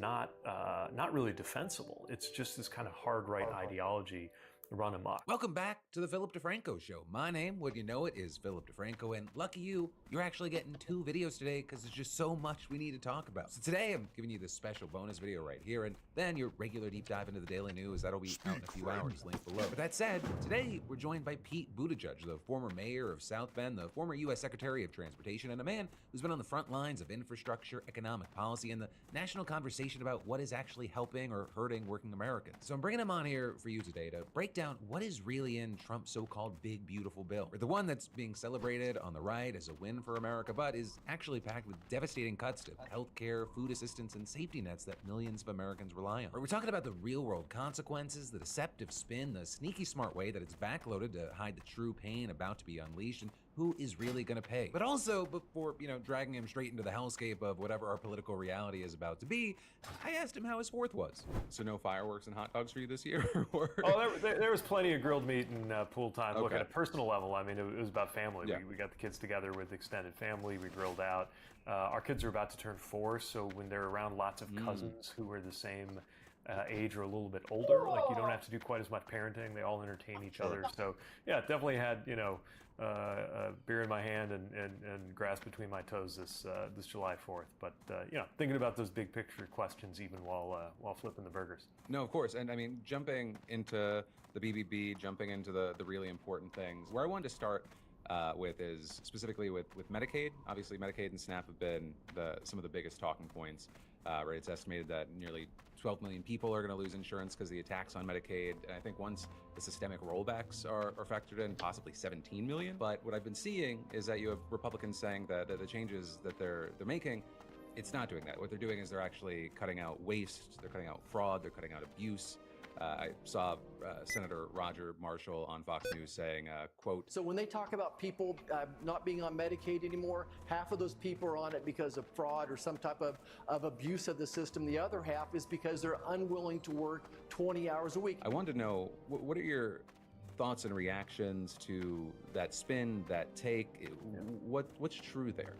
not really defensible. It's just this kind of hard right ideology run amok. Welcome back to the Philip DeFranco Show. My name, would you know it, is Philip DeFranco, and lucky you're actually getting 2 videos today because there's just so much we need to talk about. So today I'm giving you this special bonus video right here, and then your regular deep dive into the daily news. That'll be out in a few hours, link below. But that said, today we're joined by Pete Buttigieg, the former mayor of South Bend, the former U.S. Secretary of Transportation, and a man who's been on the front lines of infrastructure, economic policy, and the national conversation about what is actually helping or hurting working Americans. So I'm bringing him on here for you today to break down what is really in Trump's so-called big beautiful bill, or the one that's being celebrated on the right as a win for America, but is actually packed with devastating cuts to healthcare, food assistance, and safety nets that millions of Americans rely on. We're talking about the real-world consequences, the deceptive spin, the sneaky smart way that it's backloaded to hide the true pain about to be unleashed, and who is really going to pay. But also, before dragging him straight into the hellscape of whatever our political reality is about to be, I asked him how his 4th was. So no fireworks and hot dogs for you this year? Oh, there was plenty of grilled meat and pool time. Okay. Look, at a personal level, I mean, it was about family. Yeah. We got the kids together with extended family. We grilled out. Our kids are about to turn 4, so when they're around lots of cousins who are the same age or a little bit older, like you don't have to do quite as much parenting. They all entertain each other. So yeah, definitely had beer in my hand and grass between my toes this July 4th. But thinking about those big picture questions even while flipping the burgers. No, of course. And I mean, jumping into the BBB, jumping into the really important things, where I wanted to start with is specifically with Medicaid. Obviously, Medicaid and SNAP have been some of the biggest talking points. Right, it's estimated that nearly 12 million people are going to lose insurance because of the attacks on Medicaid. And I think once the systemic rollbacks are factored in, possibly 17 million. But what I've been seeing is that you have Republicans saying that the changes that they're making, it's not doing that. What they're doing is they're actually cutting out waste, they're cutting out fraud, they're cutting out abuse. I saw Senator Roger Marshall on Fox News saying, quote, "So when they talk about people not being on Medicaid anymore, half of those people are on it because of fraud or some type of abuse of the system. The other half is because they're unwilling to work 20 hours a week." I wanted to know, what are your thoughts and reactions to that spin, that take? What's true there?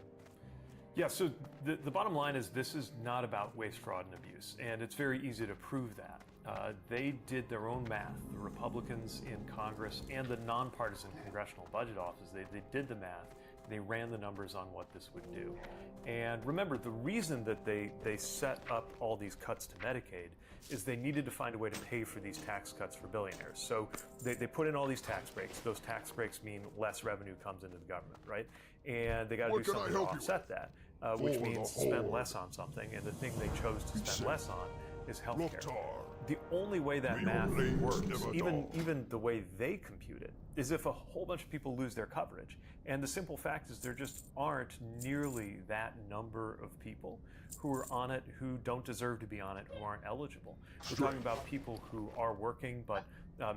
Yeah, so the bottom line is this is not about waste, fraud, and abuse, and it's very easy to prove that. They did their own math, the Republicans in Congress and the nonpartisan Congressional Budget Office, they did the math, they ran the numbers on what this would do. And remember, the reason that they set up all these cuts to Medicaid is they needed to find a way to pay for these tax cuts for billionaires. So they put in all these tax breaks. Those tax breaks mean less revenue comes into the government, right? And they got to do something to offset that, which means spend less on something. And the thing they chose to spend less on is healthcare. The only way that math works, even the way they compute it, is if a whole bunch of people lose their coverage. And the simple fact is there just aren't nearly that number of people who are on it, who don't deserve to be on it, who aren't eligible. We're talking about people who are working, but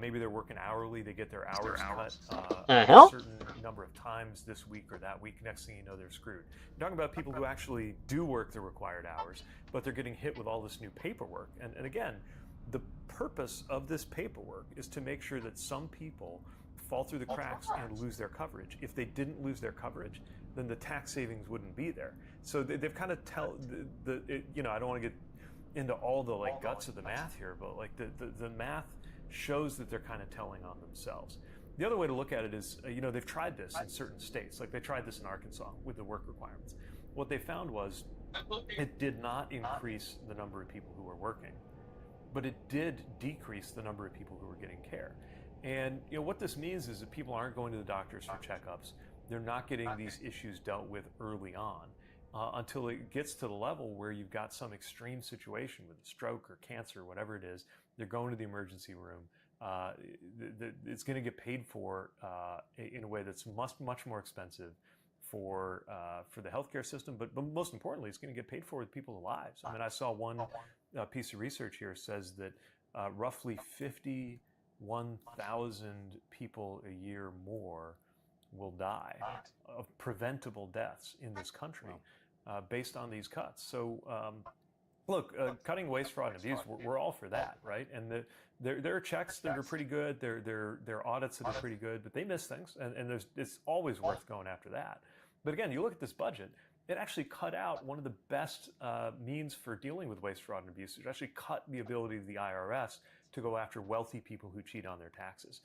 maybe they're working hourly, they get their hours cut a certain number of times this week or that week. Next thing you know, they're screwed. You're talking about people who actually do work the required hours, but they're getting hit with all this new paperwork. And again, the purpose of this paperwork is to make sure that some people fall through the cracks and lose their coverage. If they didn't lose their coverage, then the tax savings wouldn't be there. So they've kind of I don't want to get into all the guts of the math here, but the math shows that they're kind of telling on themselves. The other way to look at it is, they've tried this in certain states. Like they tried this in Arkansas with the work requirements. What they found was it did not increase the number of people who were working, but it did decrease the number of people who were getting care. And what this means is that people aren't going to the doctors for checkups. They're not getting these issues dealt with early on until it gets to the level where you've got some extreme situation with a stroke or cancer or whatever it is. They're going to the emergency room. It's going to get paid for in a way that's much more expensive for the healthcare system, but most importantly, it's going to get paid for with people's lives. I mean, I saw one piece of research here says that roughly 51,000 people a year more will die of preventable deaths in this country based on these cuts. So look, cutting waste, fraud, and abuse, we're all for that, right? And there are checks that are pretty good, there are audits that are pretty good, but they miss things, and it's always worth going after that. But again, you look at this budget, it actually cut out one of the best means for dealing with waste, fraud, and abuse. It actually cut the ability of the IRS to go after wealthy people who cheat on their taxes,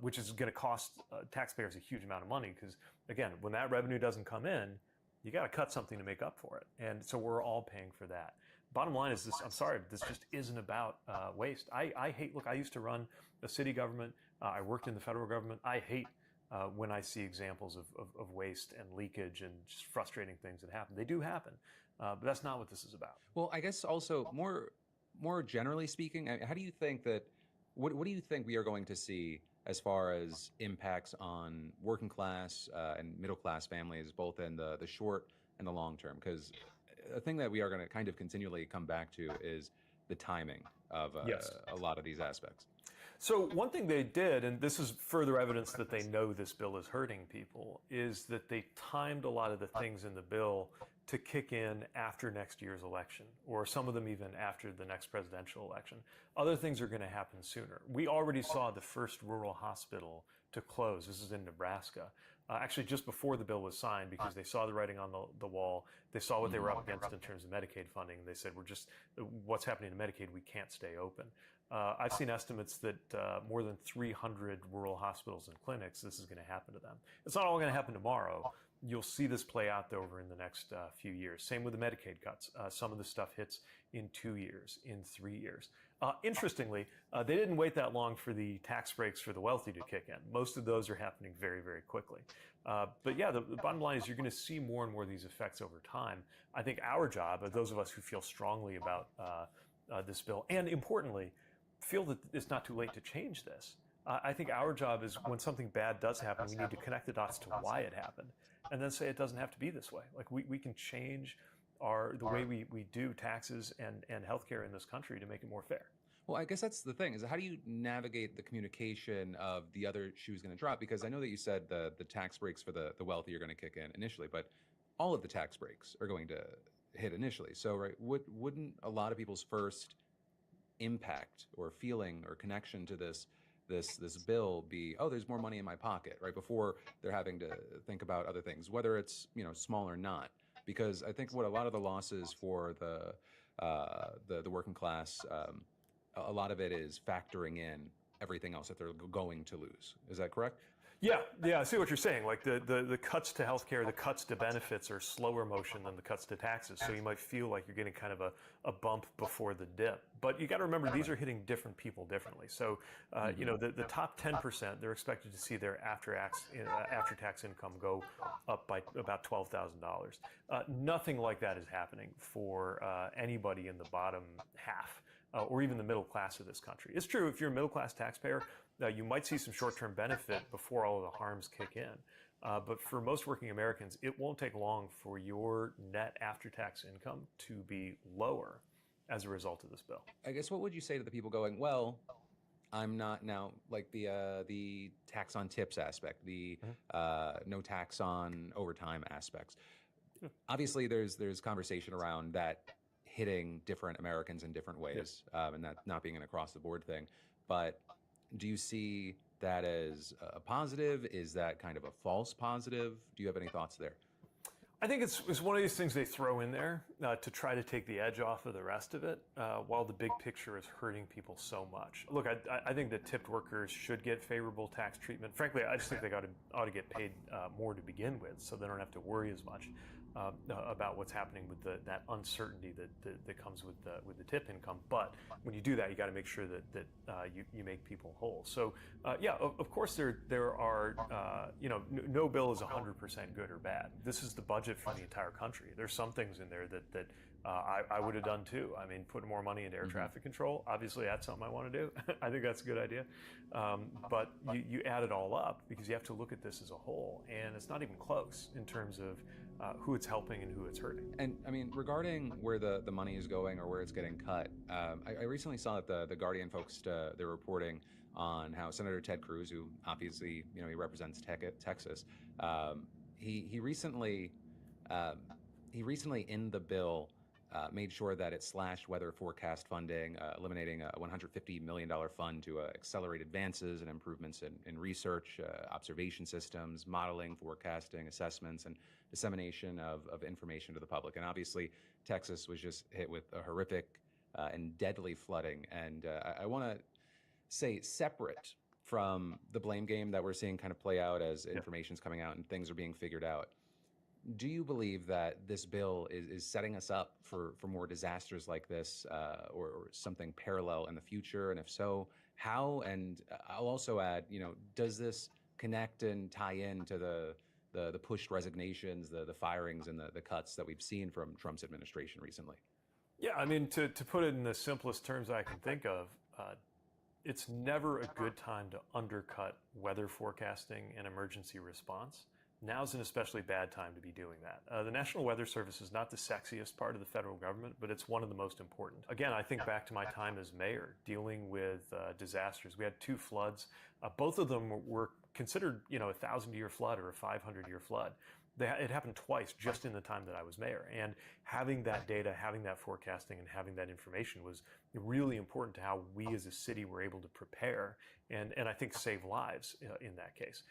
which is going to cost taxpayers a huge amount of money because, again, when that revenue doesn't come in, you got to cut something to make up for it. And so we're all paying for that. Bottom line is this, I'm sorry, this just isn't about waste. I hate, look, I used to run a city government. I worked in the federal government. I hate when I see examples of waste and leakage and just frustrating things that happen. They do happen, but that's not what this is about. Well, I guess also more generally speaking, how do you think that, what do you think we are going to see as far as impacts on working class and middle class families, both in the short and the long term? Because a thing that we are going to kind of continually come back to is the timing of Yes. a lot of these aspects. So one thing they did, and this is further evidence that they know this bill is hurting people, is that they timed a lot of the things in the bill to kick in after next year's election, or some of them even after the next presidential election. Other things are going to happen sooner. We already saw the first rural hospital to close. This is in Nebraska. Actually, just before the bill was signed, because they saw the writing on the wall, they saw what they were up against in terms of Medicaid funding. They said, what's happening to Medicaid, we can't stay open. I've seen estimates that more than 300 rural hospitals and clinics, this is going to happen to them. It's not all going to happen tomorrow. You'll see this play out over in the next few years. Same with the Medicaid cuts. Some of the stuff hits in 2 years, in 3 years. Interestingly, they didn't wait that long for the tax breaks for the wealthy to kick in. Most of those are happening very, very quickly. But yeah, the bottom line is you're going to see more and more of these effects over time. I think our job, those of us who feel strongly about this bill, and importantly, feel that it's not too late to change this. I think our job is when something bad does happen, we need to connect the dots to why it happened, and then say it doesn't have to be this way. Like we can change the way we do taxes and healthcare in this country to make it more fair. Well, I guess that's the thing, is how do you navigate the communication of the other shoe's going to drop? Because I know that you said the tax breaks for the wealthy are going to kick in initially, but all of the tax breaks are going to hit initially. So, right, wouldn't a lot of people's first impact or feeling or connection to this bill be, oh, there's more money in my pocket, right, before they're having to think about other things, whether it's, small or not? Because I think what a lot of the losses for the working class, a lot of it is factoring in everything else that they're going to lose. Is that correct? Yeah, I see what you're saying. Like the cuts to healthcare, the cuts to benefits are slower motion than the cuts to taxes. So you might feel like you're getting kind of a bump before the dip. But you got to remember, these are hitting different people differently. So, the top 10%, they're expected to see their after-tax income go up by about $12,000. Nothing like that is happening for anybody in the bottom half. Or even the middle class of this country. It's true, if you're a middle class taxpayer, you might see some short-term benefit before all of the harms kick in. But for most working Americans, it won't take long for your net after-tax income to be lower as a result of this bill. I guess what would you say to the people going, well, I'm not now, like the tax on tips aspect, the no tax on overtime aspects. Obviously, there's conversation around that hitting different Americans in different ways, and that not being an across-the-board thing. But do you see that as a positive? Is that kind of a false positive? Do you have any thoughts there? I think it's one of these things they throw in there to try to take the edge off of the rest of it, while the big picture is hurting people so much. Look, I think that tipped workers should get favorable tax treatment. Frankly, I just think they ought to get paid more to begin with, so they don't have to worry as much about what's happening with that uncertainty that comes with the tip income. But when you do that, you got to make sure that you make people whole. So of course there are no bill is 100% good or bad. This is the budget for the entire country. There's some things in there that I would have done too. I mean, put more money into air traffic control. Obviously, that's something I want to do. I think that's a good idea. But you add it all up because you have to look at this as a whole, and it's not even close in terms of who it's helping and who it's hurting. And I mean, regarding where the money is going or where it's getting cut, I recently saw that the Guardian folks, they're reporting on how Senator Ted Cruz, who obviously he represents Texas, he recently in the bill made sure that it slashed weather forecast funding, eliminating a $150 million fund to accelerate advances and improvements in research, observation systems, modeling, forecasting, assessments, and dissemination of information to the public. And obviously, Texas was just hit with a horrific and deadly flooding. And I want to say, separate from the blame game that we're seeing kind of play out as information's coming out and things are being figured out, do you believe that this bill is setting us up for more disasters like this or something parallel in the future? And if so, how? And I'll also add, does this connect and tie into the pushed resignations, the firings, and the cuts that we've seen from Trump's administration recently? Yeah, I mean, to put it in the simplest terms I can think of, it's never a good time to undercut weather forecasting and emergency response. Now's an especially bad time to be doing that. The National Weather Service is not the sexiest part of the federal government, but it's one of the most important. Again, I think back to my time as mayor, dealing with disasters. We had 2 floods. Both of them were considered, a 1,000-year flood or a 500-year flood. It happened twice just in the time that I was mayor. And having that data, having that forecasting, and having that information was really important to how we as a city were able to prepare and I think save lives in that case.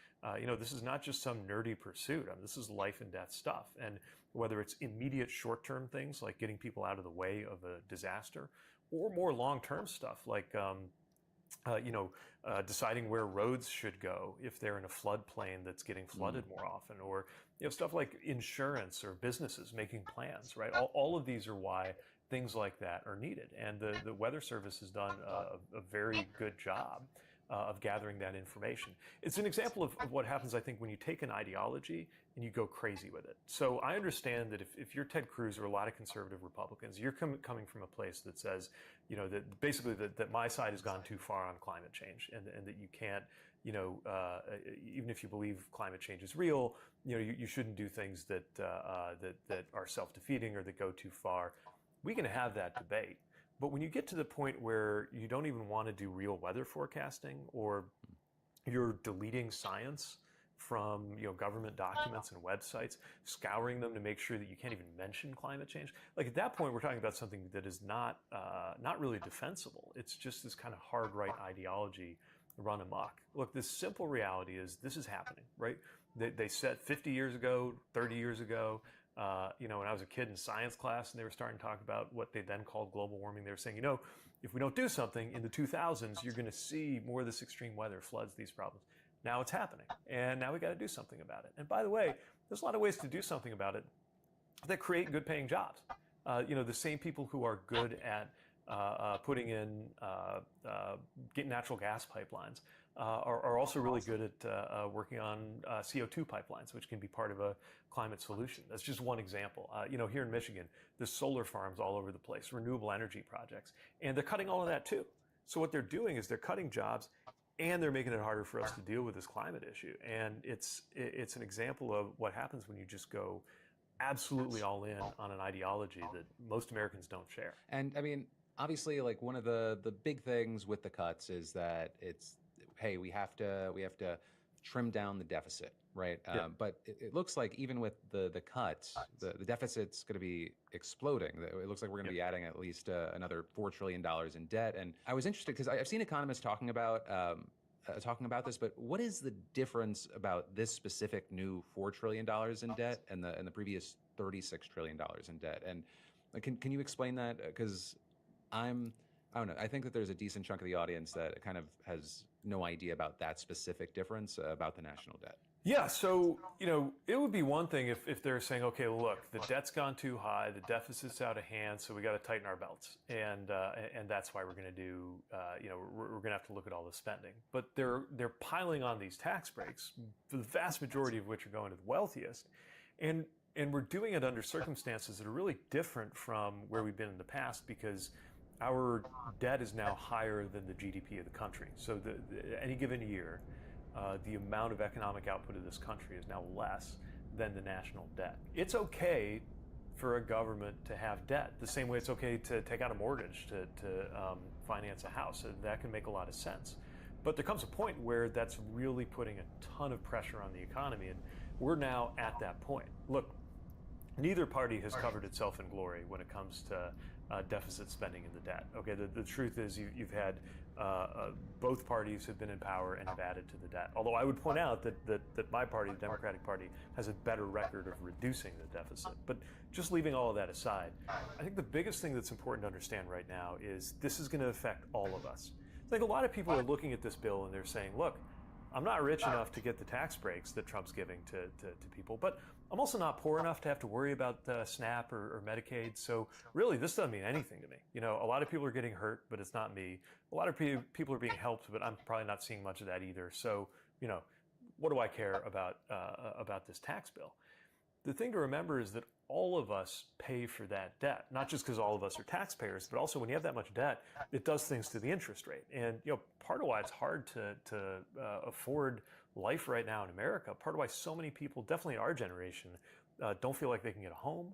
This is not just some nerdy pursuit. I mean, this is life and death stuff. And whether it's immediate short-term things like getting people out of the way of a disaster, or more long-term stuff like deciding where roads should go if they're in a floodplain that's getting flooded more often, or stuff like insurance or businesses making plans, right? All of these are why things like that are needed. And the Weather Service has done a very good job of gathering that information. It's an example of what happens, I think, when you take an ideology and you go crazy with it. So I understand that if you're Ted Cruz or a lot of conservative Republicans, you're coming from a place that says, that basically that my side has gone too far on climate change, and that you can't, even if you believe climate change is real, you shouldn't do things that are self-defeating or that go too far. We can have that debate. But when you get to the point where you don't even want to do real weather forecasting, or you're deleting science from government documents and websites, scouring them to make sure that you can't even mention climate change, like at that point we're talking about something that is not really defensible. It's just this kind of hard right ideology run amok. Look, the simple reality is this is happening, right? They said 50 years ago, 30 years ago. When I was a kid in science class and they were starting to talk about what they then called global warming, they were saying, if we don't do something in the 2000s, you're going to see more of this extreme weather, floods, these problems. Now it's happening, and now we got to do something about it. And by the way, there's a lot of ways to do something about it that create good paying jobs. The same people who are good at putting in getting natural gas pipelines are also really good at working on CO2 pipelines, which can be part of a climate solution. That's just one example. Here in Michigan, there's solar farms all over the place, renewable energy projects, and they're cutting all of that too. So what they're doing is they're cutting jobs, and they're making it harder for us to deal with this climate issue. And it's an example of what happens when you just go absolutely all in on an ideology that most Americans don't share. And I mean, obviously, like one of the big things with the cuts is that it's, hey, we have to trim down the deficit, right? Yeah. But it looks like even with the cuts, the deficit's going to be exploding. It looks like we're going to be adding at least another $4 trillion in debt. And I was interested because I've seen economists talking about this, but what is the difference about this specific new $4 trillion in debt and the previous $36 trillion in debt? And can you explain that? Because I don't know. I think that there's a decent chunk of the audience that kind of has no idea about that specific difference about the national debt. Yeah, so, it would be one thing if they're saying, okay, look, the debt's gone too high, the deficit's out of hand, so we got to tighten our belts. And that's why we're going to do, we're going to have to look at all the spending. But they're piling on these tax breaks, the vast majority of which are going to the wealthiest. And we're doing it under circumstances that are really different from where we've been in the past, because our debt is now higher than the GDP of the country. So any given year, the amount of economic output of this country is now less than the national debt. It's okay for a government to have debt, the same way it's okay to take out a mortgage to finance a house. That can make a lot of sense. But there comes a point where that's really putting a ton of pressure on the economy, and we're now at that point. Look, neither party has covered itself in glory when it comes to deficit spending and the debt. Okay, the truth is you've had both parties have been in power and have added to the debt. Although I would point out that my party, the Democratic Party, has a better record of reducing the deficit. But just leaving all of that aside, I think the biggest thing that's important to understand right now is this is going to affect all of us. I think a lot of people are looking at this bill and they're saying, look, I'm not rich enough to get the tax breaks that Trump's giving to people, but I'm also not poor enough to have to worry about SNAP or Medicaid. So really, this doesn't mean anything to me. You know, a lot of people are getting hurt, but it's not me. A lot of people are being helped, but I'm probably not seeing much of that either. So, you know, what do I care about this tax bill? The thing to remember is that all of us pay for that debt, not just because all of us are taxpayers, but also when you have that much debt, it does things to the interest rate. And you know, part of why it's hard to afford life right now in America, part of why so many people, definitely our generation, don't feel like they can get a home,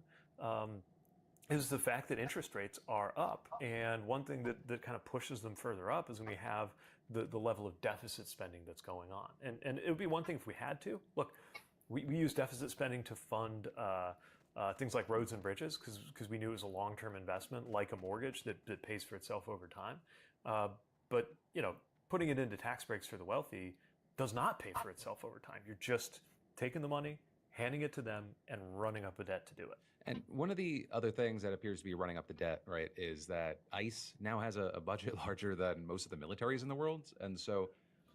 is the fact that interest rates are up. And one thing that kind of pushes them further up is when we have the level of deficit spending that's going on. And it would be one thing if we had to. Look, we use deficit spending to fund things like roads and bridges because we knew it was a long-term investment, like a mortgage that pays for itself over time. But you know, putting it into tax breaks for the wealthy does not pay for itself over time. You're just taking the money, handing it to them, and running up a debt to do it. And one of the other things that appears to be running up the debt, right, is that ICE now has a budget larger than most of the militaries in the world. And so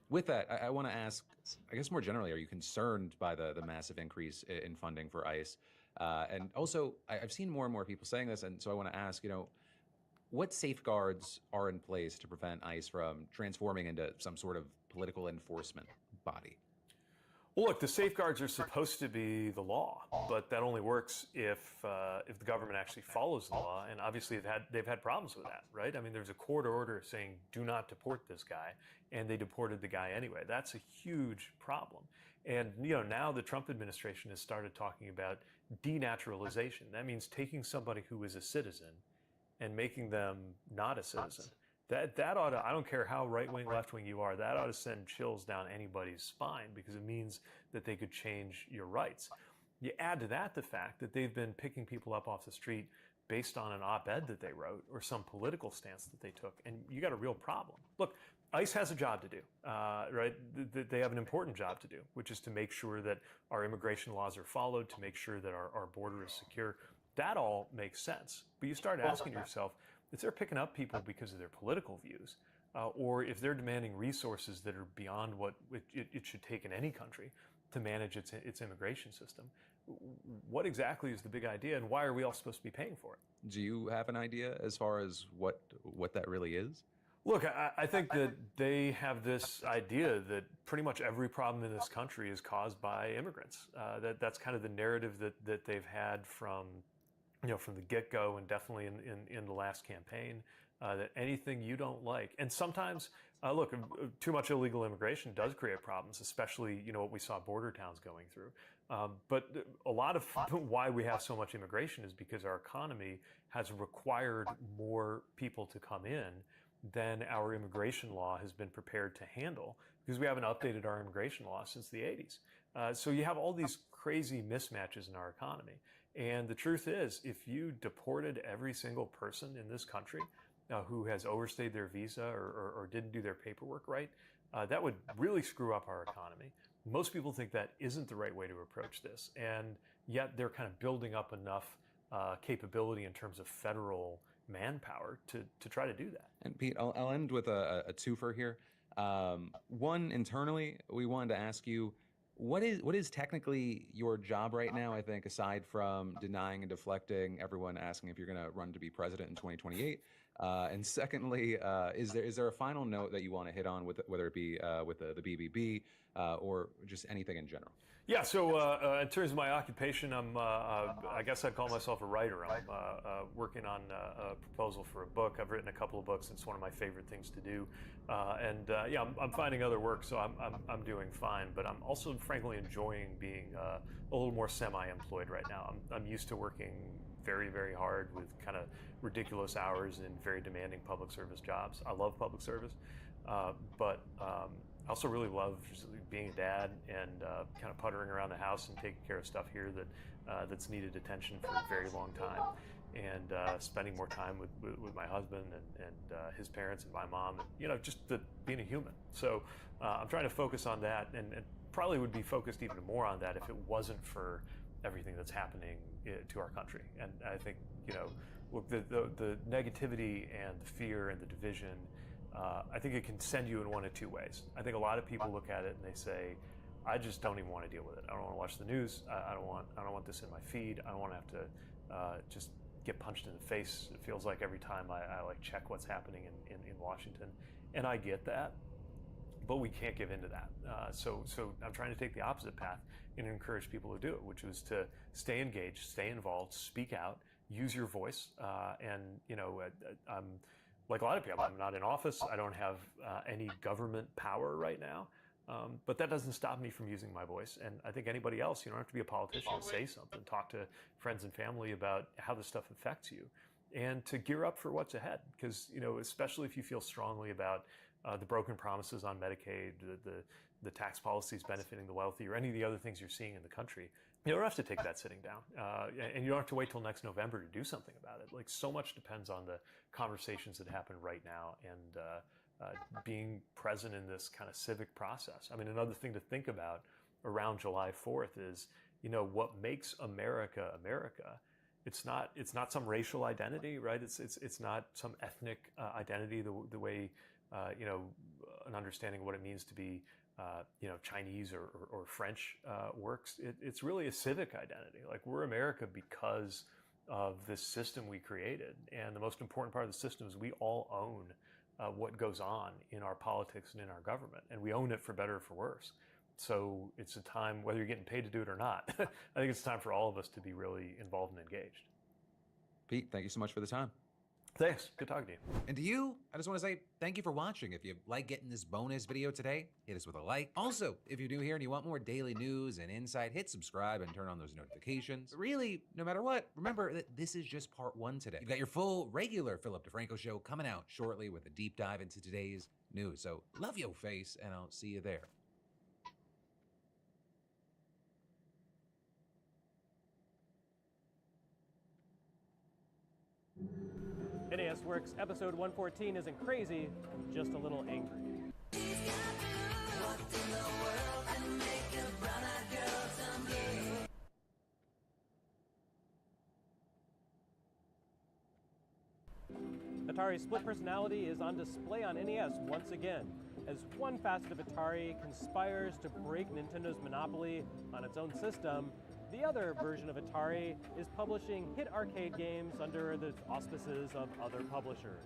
with that, I want to ask, I guess more generally, are you concerned by the massive increase in funding for ICE? And also, I've seen more and more people saying this, and so I want to ask, you know, what safeguards are in place to prevent ICE from transforming into some sort of political enforcement body? Well, look, the safeguards are supposed to be the law, but that only works if the government actually follows the law. And obviously, they've had problems with that, right? I mean, there's a court order saying do not deport this guy, and they deported the guy anyway. That's a huge problem. And you know, now the Trump administration has started talking about denaturalization. That means taking somebody who is a citizen and making them not a citizen. That ought to, I don't care how right-wing, left-wing you are, that ought to send chills down anybody's spine because it means that they could change your rights. You add to that the fact that they've been picking people up off the street based on an op-ed that they wrote or some political stance that they took, and you got a real problem. Look, ICE has a job to do, right? They have an important job to do, which is to make sure that our immigration laws are followed, to make sure that our border is secure. That all makes sense. But you start asking yourself, if they're picking up people because of their political views, or if they're demanding resources that are beyond what it should take in any country to manage its immigration system, what exactly is the big idea, and why are we all supposed to be paying for it? Do you have an idea as far as what that really is? Look, I think that they have this idea that pretty much every problem in this country is caused by immigrants. That's kind of the narrative that they've had from the get-go, and definitely in the last campaign, that anything you don't like, and sometimes, look, too much illegal immigration does create problems, especially, you know, what we saw border towns going through. But a lot of why we have so much immigration is because our economy has required more people to come in than our immigration law has been prepared to handle, because we haven't updated our immigration law since the 80s. So you have all these crazy mismatches in our economy. And the truth is, if you deported every single person in this country who has overstayed their visa or didn't do their paperwork right, that would really screw up our economy. Most people think that isn't the right way to approach this, and yet they're kind of building up enough capability in terms of federal manpower to try to do that. And Pete, I'll end with a twofer here. One, internally, we wanted to ask you, what is technically your job right now, I think, aside from denying and deflecting everyone asking if you're going to run to be president in 2028? And secondly, is there a final note that you want to hit on, whether it be with the BBB or just anything in general? Yeah, so in terms of my occupation, I guess I'd call myself a writer. I'm working on a proposal for a book. I've written a couple of books. It's one of my favorite things to do. Yeah, I'm finding other work, so I'm doing fine. But I'm also, frankly, enjoying being a little more semi-employed right now. I'm used to working very, very hard with kind of ridiculous hours in very demanding public service jobs. I love public service, but I also really love just being a dad and kind of puttering around the house and taking care of stuff here that's needed attention for a very long time, and spending more time with my husband and his parents and my mom, and just being a human. So I'm trying to focus on that, and probably would be focused even more on that if it wasn't for everything that's happening to our country. And I think look, the negativity and the fear and the division, I think it can send you in one of two ways. I think a lot of people look at it and they say, I just don't even want to deal with it. I don't want to watch the news. I don't want this in my feed. I don't want to have to just get punched in the face. It feels like every time I like check what's happening in Washington. And I get that, but we can't give into that. So I'm trying to take the opposite path and encourage people to do it, which was to stay engaged, stay involved, speak out, use your voice. And I'm like a lot of people, I'm not in office. I don't have any government power right now. But that doesn't stop me from using my voice. And I think anybody else, you don't have to be a politician to say something. Talk to friends and family about how this stuff affects you, and to gear up for what's ahead. Because, especially if you feel strongly about the broken promises on Medicaid, the tax policies benefiting the wealthy, or any of the other things you're seeing in the country, you don't have to take that sitting down. And you don't have to wait till next November to do something about it. Like, so much depends on the conversations that happen right now, and being present in this kind of civic process. I mean, another thing to think about around July 4th is, what makes America America. It's not some racial identity, right? It's not some ethnic identity, the way an understanding of what it means to be Chinese or French works. It's really a civic identity. Like, we're America because of this system we created, and the most important part of the system is we all own what goes on in our politics and in our government, and we own it for better or for worse. So it's a time, whether you're getting paid to do it or not, I think it's time for all of us to be really involved and engaged. Pete, thank you so much for the time. Thanks. Good talking to you. And to you, I just want to say thank you for watching. If you like getting this bonus video today, hit us with a like. Also, if you're new here and you want more daily news and insight, hit subscribe and turn on those notifications. But really, no matter what, remember that this is just part one today. You've got your full regular Philip DeFranco show coming out shortly with a deep dive into today's news. So love your face, and I'll see you there. NAS Works episode 114 isn't crazy, just a little angry. Atari's split personality is on display on NES once again, as one facet of Atari conspires to break Nintendo's monopoly on its own system. The other version of Atari is publishing hit arcade games under the auspices of other publishers.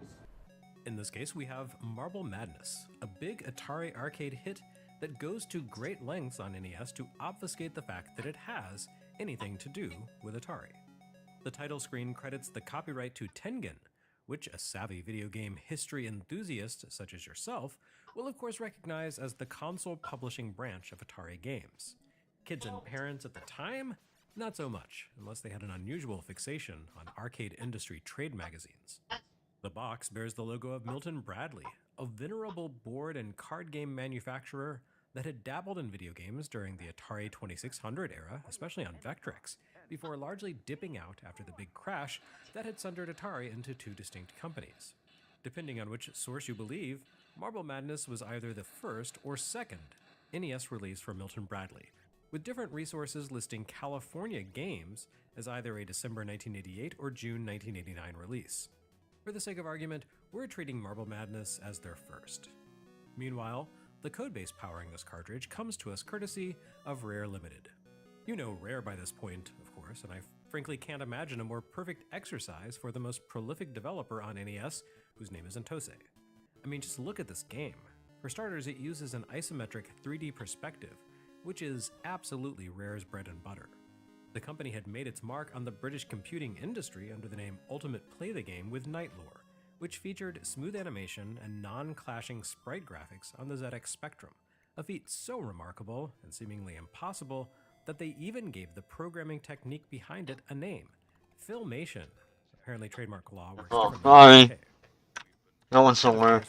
In this case, we have Marble Madness, a big Atari arcade hit that goes to great lengths on NES to obfuscate the fact that it has anything to do with Atari. The title screen credits the copyright to Tengen, which a savvy video game history enthusiast such as yourself will of course recognize as the console publishing branch of Atari games. Kids and parents at the time? Not so much, unless they had an unusual fixation on arcade industry trade magazines. The box bears the logo of Milton Bradley, a venerable board and card game manufacturer that had dabbled in video games during the Atari 2600 era, especially on Vectrex, before largely dipping out after the big crash that had sundered Atari into two distinct companies. Depending on which source you believe, Marble Madness was either the first or second NES release for Milton Bradley, with different resources listing California games as either a December 1988 or June 1989 release. For the sake of argument, we're treating Marble Madness as their first. Meanwhile, the codebase powering this cartridge comes to us courtesy of Rare Limited. You know Rare by this point, of course, and I frankly can't imagine a more perfect exercise for the most prolific developer on NES, whose name is Intose. I mean, just look at this game. For starters, it uses an isometric 3D perspective, which is absolutely Rare's bread and butter. The company had made its mark on the British computing industry under the name Ultimate Play the Game with Nightlore, which featured smooth animation and non-clashing sprite graphics on the ZX Spectrum, a feat so remarkable and seemingly impossible that they even gave the programming technique behind it a name, Filmation. Apparently trademark law works differently. Sorry. Going somewhere.